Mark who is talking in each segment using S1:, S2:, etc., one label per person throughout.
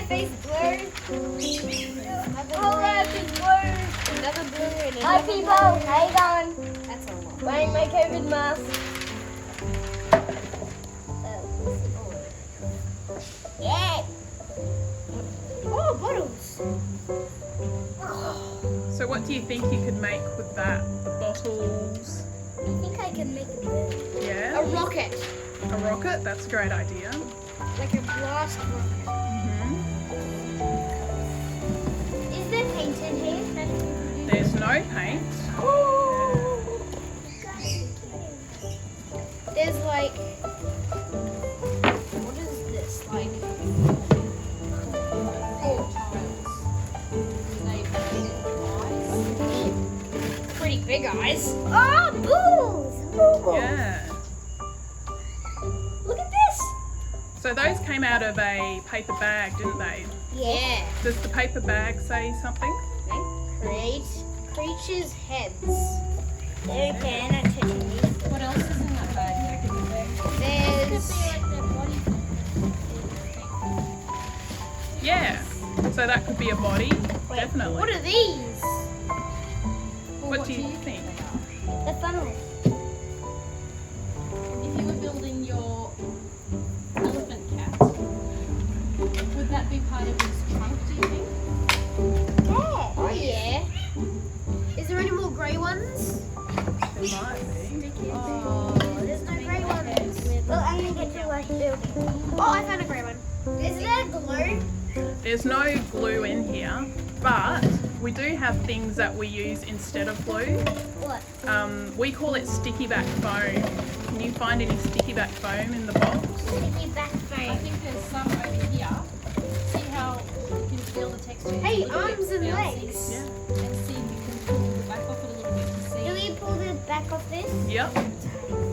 S1: face blue.
S2: All life is blue.
S1: Another blue and another
S2: Hi people, how you going?
S1: That's a lot.
S2: Wearing my COVID mask. Yeah.
S1: Oh, bottles.
S3: So what do you think you could make with that? The bottles?
S2: I think I can make a bird.
S3: Yeah?
S1: A rocket.
S3: A rocket? That's a great idea.
S1: Like a blast rocket.
S2: Is there paint in here?
S3: There's no paint.
S1: There's like, what is this? Like, pretty big eyes.
S2: Oh, booze!
S3: Yeah.
S2: Look at this.
S3: So those came out of a paper bag, didn't they?
S1: Yeah.
S3: Does the paper bag say something?
S1: Create creatures' heads.
S2: Okay, I'm not touching these.
S4: What else is in that bag?
S1: There's
S3: Yeah. So that could be a body. Definitely.
S1: what are these?
S3: What do you think?
S2: The funnel.
S4: If you were building your elephant cat, would that be part of its trunk, do you think?
S2: Yeah.
S1: Oh yeah. Is there any more grey ones?
S3: It might be.
S1: Oh, there's no grey ones.
S2: Well, I'm gonna get to work building.
S1: Oh, I found a grey one.
S2: Is there glue?
S3: There's no glue in here, but we do have things that we use instead of glue.
S2: What?
S3: We call it sticky back foam. Can you find any sticky back foam in the box?
S2: Sticky back
S4: I
S2: frame.
S4: think there's some over here. See how you can feel the texture?
S1: Hey,
S4: It's a little bit
S1: arms and
S4: bouncy.
S1: legs.
S3: Yeah.
S4: And see if you can pull the back off it a little bit to see.
S2: Do we pull the back of this?
S3: Yep.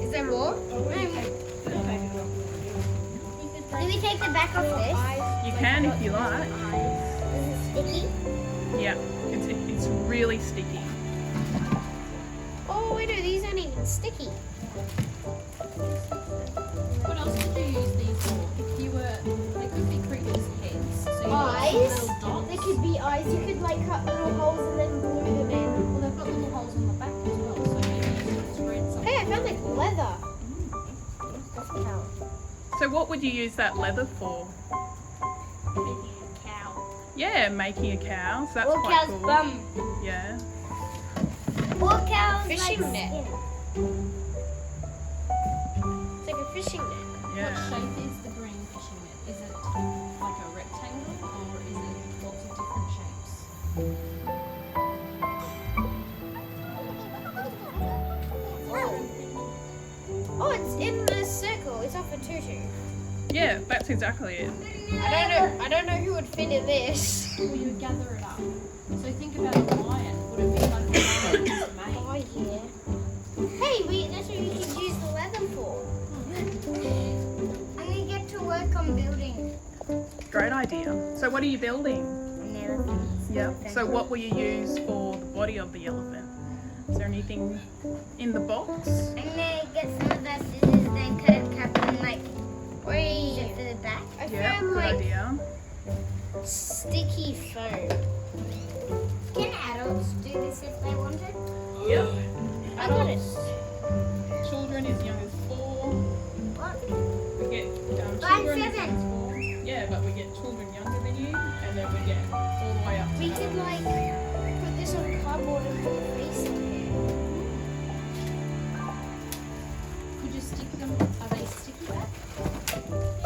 S1: Is there more?
S2: Do we take the back off this?
S3: You can if you like.
S2: Is it sticky?
S3: Yeah. It's really sticky.
S1: Oh, wait, no, these aren't even sticky.
S4: What else could you use these for? If you were, they could be creatures' heads. So you've got some
S1: Eyes?
S4: little dots.
S1: They could be eyes. You could like cut little holes and then glue them in.
S4: Well, they've got little holes on the back as well, so maybe you could thread something.
S1: Hey, I found like leather.
S3: So what would you use that leather for?
S2: Making a cow.
S3: Yeah, making a cow. So that's
S2: Or
S3: quite
S2: cow's
S3: cool.
S2: bum.
S3: Yeah.
S2: Or cow's
S1: Fishing
S2: like
S1: net.
S2: skin.
S1: It's like a fishing net.
S4: What
S3: Yeah.
S4: shape is the green fishing net? Is it like a rectangle or is it lots of different shapes?
S1: Oh, it's in the circle. It's off a tutu.
S3: Yeah, that's exactly it.
S1: I don't know who would fit in this.
S4: Well, you would gather it up. So think about a lion. Would it be like a lion that's made?
S1: Oh yeah. Hey, that's what we could use the leather for.
S2: I'm gonna get to work on building
S3: Great idea. So what are you building?
S2: an elephant.
S3: Yeah. So what will you use for the body of the elephant? Is there anything in the box?
S2: I'm gonna get some of that scissors, then cut it cap and like
S1: Wait,
S2: shift to the back.
S1: I
S3: Yeah,
S1: found
S3: good
S1: like
S3: idea.
S1: sticky foam.
S2: Can adults do this if they wanted?
S3: Yep.
S1: I got it.
S3: Children as young as 4.
S2: What?
S3: We get
S2: I'm
S3: children as
S2: 7.
S3: young as 4. Yeah, but we get children younger than you, and then we get all the way up to
S1: We could
S3: adults.
S1: like put this on cardboard and put a face on here.
S4: Could you stick them? Are they sticky back?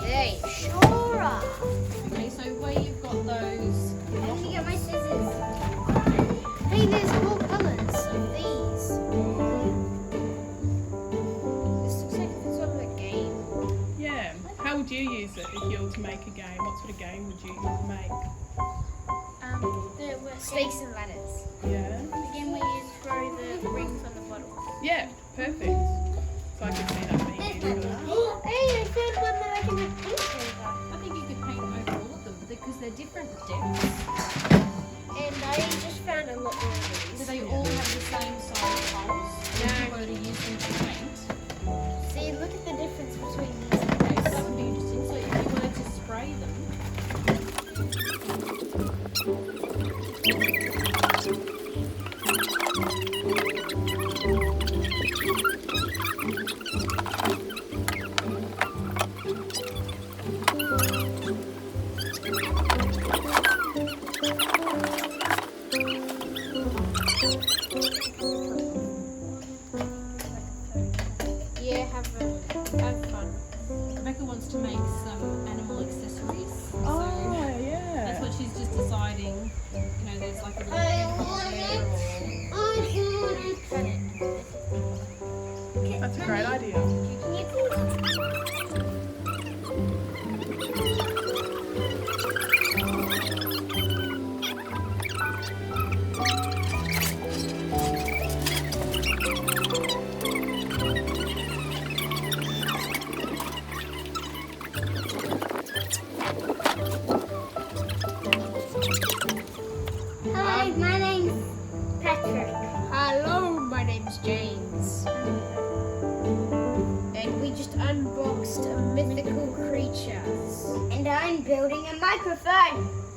S1: Hey, sure.
S4: Okay, so where you've got those.
S2: I'm gonna get my scissors.
S1: Hey, there's more colors of these. This looks like it's sort of a game.
S3: Yeah. How would you use it if you were to make a game? What sort of game would you make?
S2: There were
S1: Snakes and ladders.
S3: Yeah.
S2: Again, we use throw the rings on the bottle.
S3: Yeah, perfect. So I could see that being used for that.
S1: Hey, I found one that I can have paint over.
S4: I think you could paint over all of them because they're different depths.
S1: And I just found a lot more of
S4: Do
S1: these.
S4: they all have the same size holes? If you were to use them to paint.
S1: See, look at the difference between these
S4: Okay, so
S1: guys.
S4: that would be interesting. So if you were to spray them, Have fun. Rebecca wants to make some animal accessories.
S3: Oh,
S4: So
S3: yeah.
S4: that's what she's just deciding. You know, there's like a little helicopter or...
S3: That's a great idea.
S1: Can you pull Hi, my name's Patrick.
S2: Hello, my name's James. And we just unboxed a mythical creature.
S1: And I'm building a microphone.